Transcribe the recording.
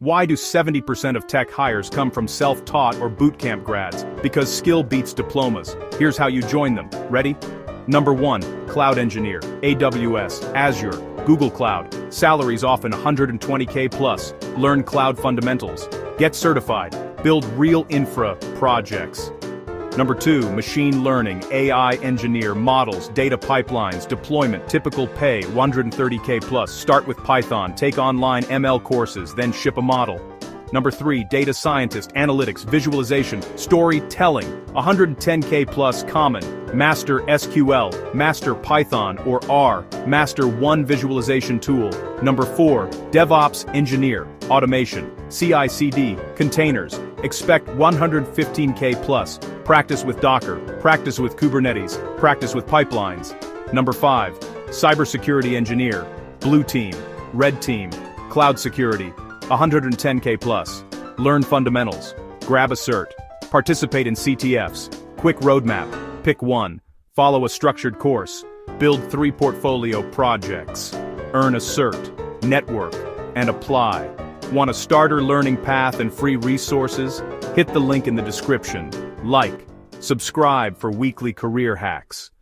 Why do 70% of tech hires come from self-taught or bootcamp grads? Because skill beats diplomas. Here's how you join them. Ready? Number 1, Cloud Engineer, AWS, Azure, Google Cloud. Salaries often $120K plus. Learn cloud fundamentals. Get certified. Build real infra projects. Number 2, Machine Learning, AI Engineer, models, data pipelines, deployment, typical pay, $130K plus. Start with Python, take online ML courses, then ship a model. Number 3, Data Scientist, Analytics, Visualization, Storytelling, $110K plus common. Master SQL, Master Python or R, Master one visualization tool. Number 4, DevOps Engineer, Automation, CI/CD, Containers. Expect $115K plus. Practice with Docker, practice with Kubernetes, practice with pipelines. Number 5, Cybersecurity Engineer, Blue Team, Red Team, Cloud Security, $110K plus. Learn fundamentals, grab a cert, participate in CTFs, quick roadmap, pick one, follow a structured course, build 3 portfolio projects, earn a cert, network, and apply. Want a starter learning path and free resources? Hit the link in the description. Like, subscribe for weekly career hacks.